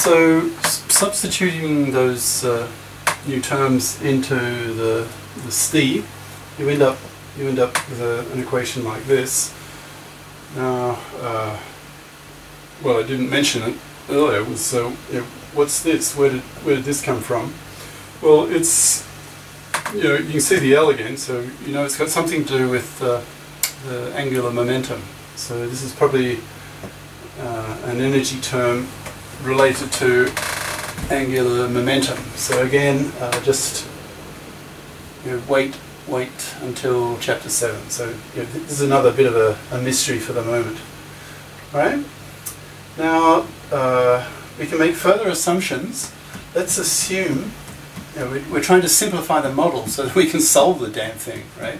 So substituting those new terms into the ST, you end up with an equation like this. Now, well, I didn't mention it earlier. Was what's this? Where did this come from? Well, it's, you can see the L again, so it's got something to do with the angular momentum. So this is probably an energy term related to angular momentum. So again, just wait until chapter 7. So this is another bit of a mystery for the moment. All right. Now we can make further assumptions. Let's assume we're trying to simplify the model so that we can solve the damn thing, right?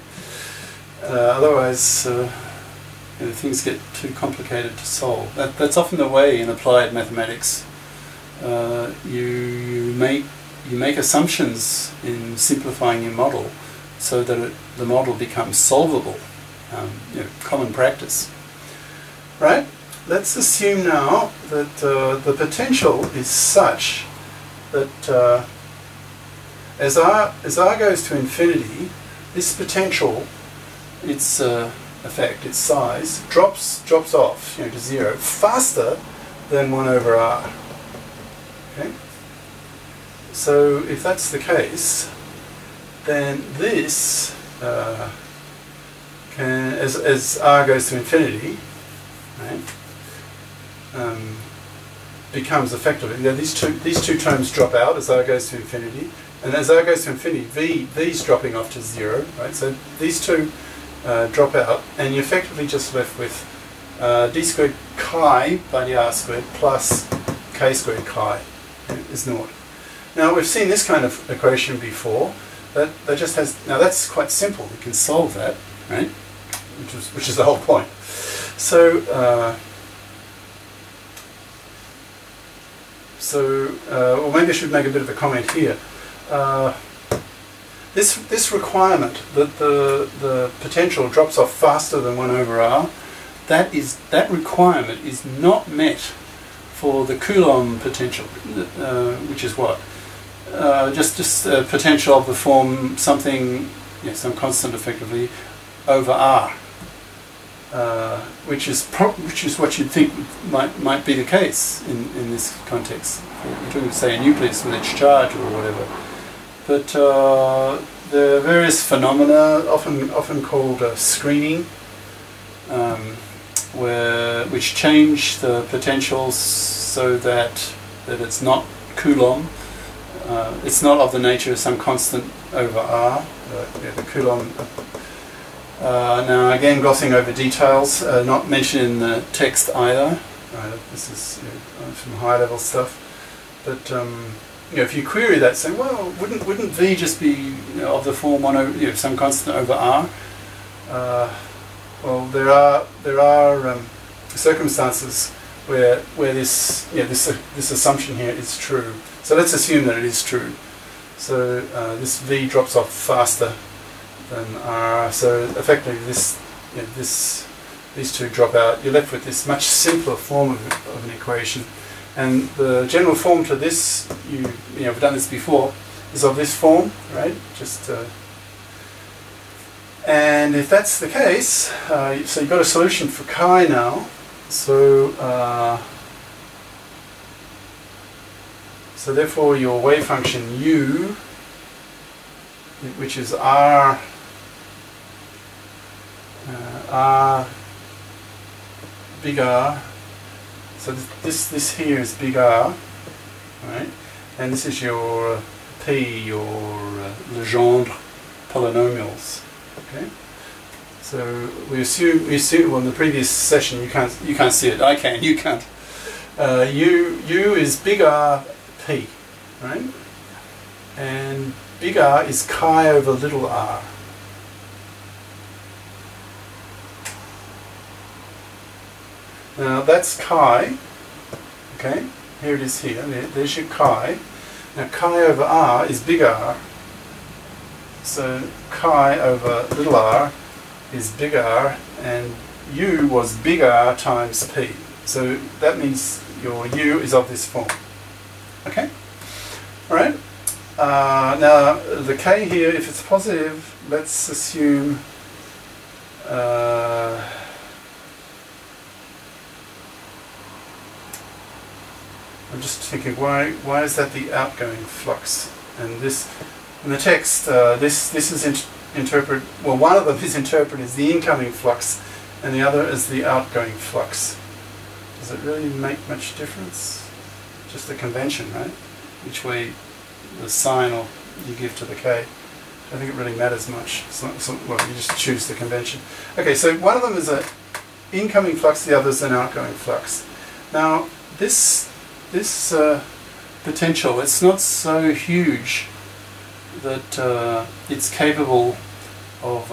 Otherwise, things get too complicated to solve. That's often the way in applied mathematics. You make assumptions in simplifying your model so that the model becomes solvable. Common practice, right? Let's assume now that the potential is such that as r goes to infinity, this potential, its effect, its size, drops off to 0 faster than 1 over r. Okay. So if that's the case, then this can, as r goes to infinity, right, becomes effectively, these two terms drop out as r goes to infinity, and as r goes to infinity, v's dropping off to 0, right? So these two drop out, and you're effectively just left with d squared chi by dr squared plus k squared chi is naught. Now we've seen this kind of equation before. That just has, now that's quite simple. We can solve that, right? Which is the whole point. So well, maybe I should make a bit of a comment here. This requirement that the potential drops off faster than 1 over r, that requirement is not met for the Coulomb potential, which is what? Just a potential of the form something, some constant effectively, over r, which is what you'd think might be the case in this context. You're talking, say, a nucleus with its charge or whatever. But there are various phenomena, often called screening, which change the potentials so that it's not Coulomb. It's not of the nature of some constant over r, the Coulomb. Now again, glossing over details, not mentioned in the text either. This is some high level stuff. But if you query that, say, well, wouldn't v just be of the form 1 over some constant over r? Well, there are circumstances where this this assumption here is true. So let's assume that it is true. So this v drops off faster than r. So effectively, these two drop out. You're left with this much simpler form of an equation. And the general form to this, we've done this before, is of this form, right? And if that's the case, so you've got a solution for chi now. So therefore your wave function u, which is r big R. So this here is big R, right? And this is your P, your Legendre polynomials. Okay. So we assume well, in the previous session you can't see it. I can. You can't. U is big R P, right? And big R is chi over little r. Now that's chi. Okay. Here it is here. There's your chi. Now chi over r is big R. So chi over little r is big R, and u was big R times p. So that means your u is of this form. Okay? Alright. Now the K here, if it's positive, let's assume I'm just thinking, why is that the outgoing flux? And this, in the text, this is interpreted, well, one of them is interpreted as the incoming flux, and the other as the outgoing flux. Does it really make much difference? Just the convention, right? Which way the sign or you give to the K. I think it really matters much. Well, you just choose the convention. Okay, so one of them is an incoming flux, the other is an outgoing flux. Now, this potential, it's not so huge that it's capable of,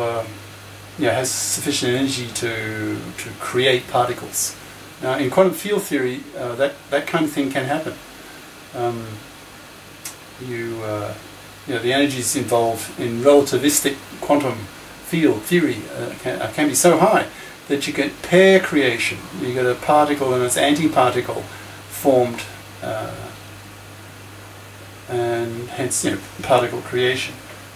has sufficient energy to create particles. Now, in quantum field theory, that kind of thing can happen. The energies involved in relativistic quantum field theory can be so high that you get pair creation. You get a particle and its antiparticle formed, and hence particle creation.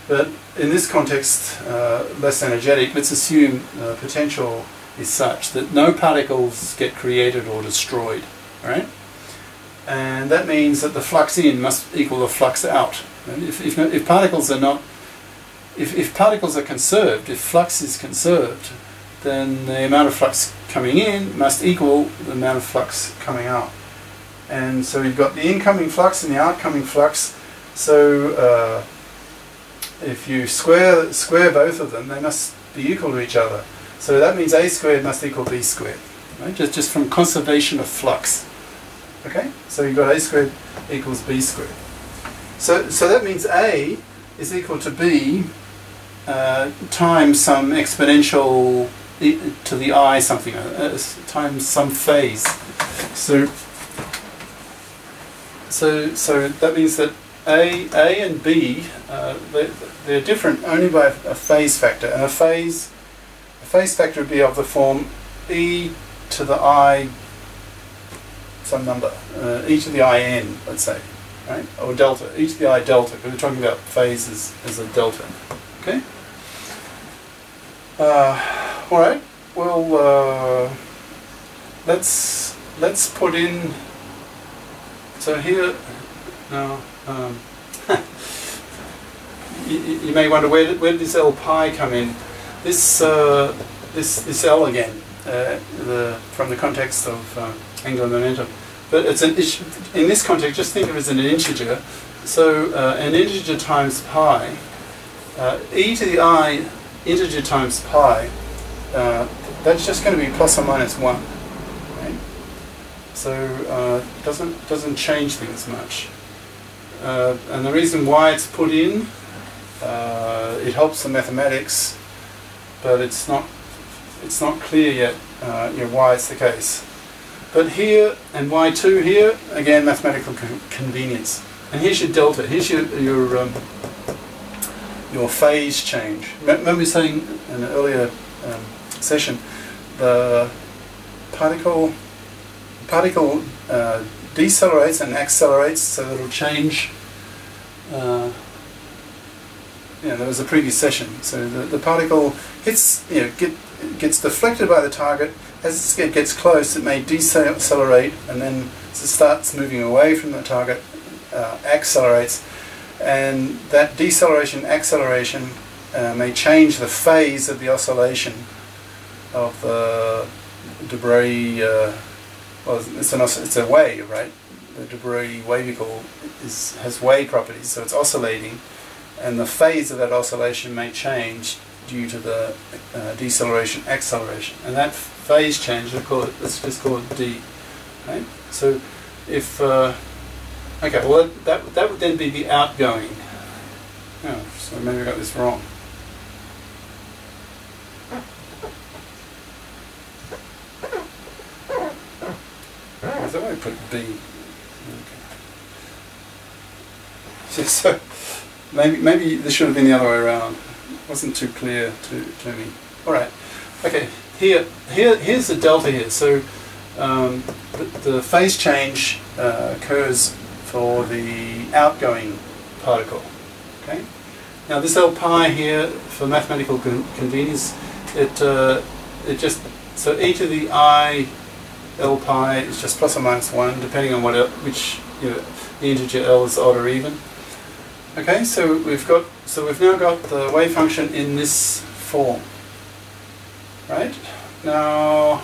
But in this context, less energetic, let's assume potential is such that no particles get created or destroyed, right? And that means that the flux in must equal the flux out. And if particles are not, if particles are conserved, if flux is conserved, then the amount of flux coming in must equal the amount of flux coming out. And so you've got the incoming flux and the outcoming flux. So if you square both of them, they must be equal to each other. So that means A squared must equal B squared, right? Just from conservation of flux. Okay, so you've got A squared equals B squared. So that means A is equal to B times some exponential to the I something, times some phase. So that means that A and B, they're different only by a phase factor, and a phase factor would be of the form e to the I some number, e to the I n, let's say, right? Or delta, e to the I delta, because we're talking about phase as a delta. Okay? Alright, well, let's put in, so here, now, you may wonder, where did this L pi come in? This L again, from the context of angular momentum. But it's in this context, just think of it as an integer. So an integer times pi, e to the I integer times pi, that's just going to be plus or minus 1. Right? So doesn't change things much. And the reason why it's put in, it helps the mathematics, but it's not clear yet why it's the case. But here, and y2 here, again, mathematical convenience. And here's your delta, here's your phase change. Remember we were saying in an earlier session, the particle decelerates and accelerates, so it'll change. There was a previous session. So the particle hits, gets deflected by the target. As it gets close, it may decelerate, and then as it starts moving away from the target, accelerates. And that deceleration, acceleration may change the phase of the oscillation of the debris. Well, it's a wave, right? The debris wavicle has wave properties, so it's oscillating, and the phase of that oscillation may change due to the deceleration, acceleration, and that phase change, let's just call it D. Right? So if okay, well that would then be the outgoing. Oh, so maybe I got this wrong. Is that why I put B? Okay. So maybe this should have been the other way around. It wasn't too clear to me. All right. Okay. Here's the delta here. So the phase change occurs for the outgoing particle. Okay. Now this L pi here, for mathematical convenience, it just, so e to the I L pi is just plus or minus 1, depending on which the integer L is odd or even. Okay, so we've now got the wave function in this form. Right? Now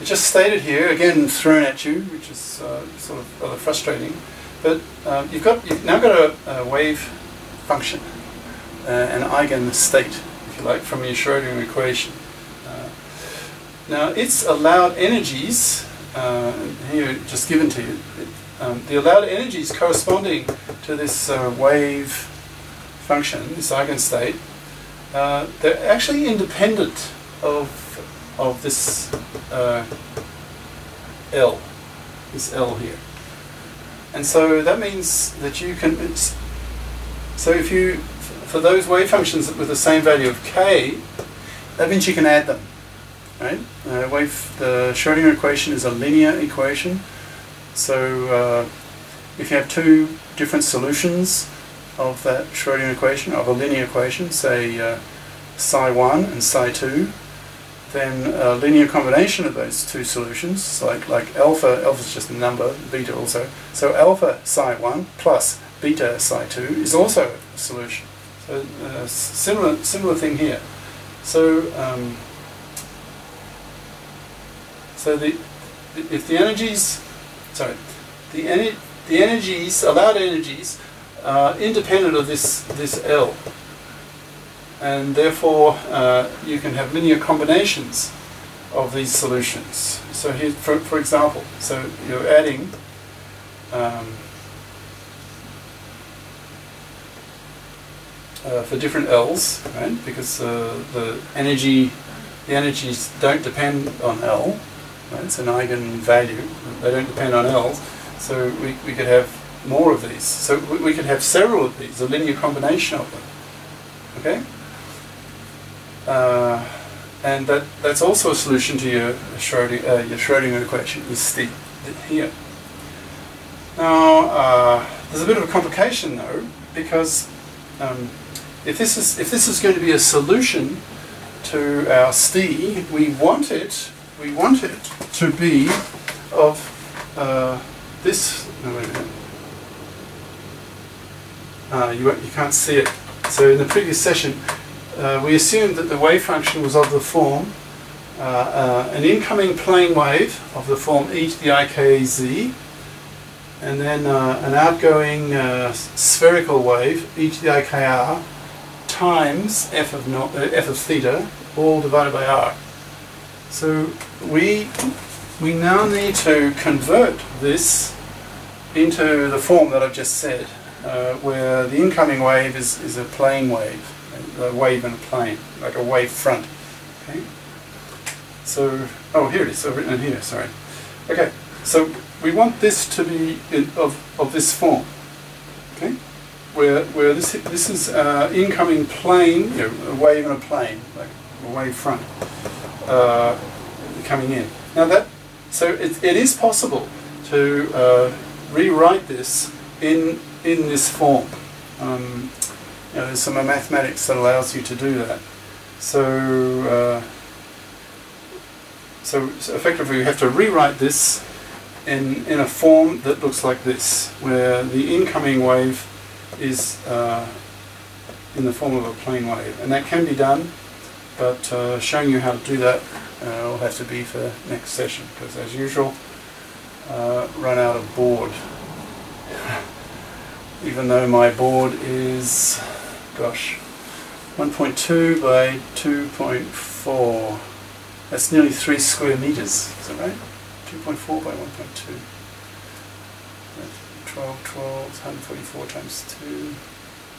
it's just stated here, again thrown at you, which is sort of rather frustrating. But you've now got a wave function, an eigenstate, if you like, from your Schrödinger equation. Now its allowed energies, here just given to you, the allowed energies corresponding to this wave function, this eigenstate, they're actually independent of this L, this L here. And so that means that you can, so if you, for those wave functions with the same value of k, that means you can add them, right? The Schrödinger equation is a linear equation, so if you have two different solutions of that Schrödinger equation, of a linear equation, say psi1 and psi2, then a linear combination of those two solutions, like alpha is just a number, beta also, so alpha psi1 plus beta psi2 is also a solution. So similar thing here. So if the energies, sorry, the energies, allowed energies, are independent of this L. And therefore you can have linear combinations of these solutions. So here, for example, so you're adding for different L's, right? Because the energies don't depend on L, right? It's an eigenvalue. They don't depend on L. So we could have more of these. So we could have several of these, a linear combination of them. Okay. And that's also a solution to your Schrödinger equation, is here. Now there's a bit of a complication though, because if this is going to be a solution to our ST, we want it to be of this. No, wait a minute. You can't see it. So in the previous session, we assumed that the wave function was of the form an incoming plane wave of the form e to the ikz, and then an outgoing spherical wave e to the ikr times f of theta, all divided by r. So we now need to convert this into the form that I've just said, where the incoming wave is a plane wave. A wave in a plane, like a wave front. Okay. So, oh, here it is. So written in here. Sorry. Okay. So we want this to be of this form. Okay. Where this is incoming plane, a wave in a plane, like a wave front coming in. Now so it is possible to rewrite this in this form. There's some mathematics that allows you to do that. So effectively we have to rewrite this in a form that looks like this, where the incoming wave is in the form of a plane wave. And that can be done, but showing you how to do that will have to be for next session, because as usual, run out of board. Even though my board is, gosh, 1.2 by 2.4. That's nearly 3 square meters. Is that right? 2.4 by 1.2. 12, 144 times 2,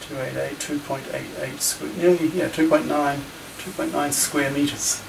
288, 2.88 square, nearly, yeah, 2.9 square meters.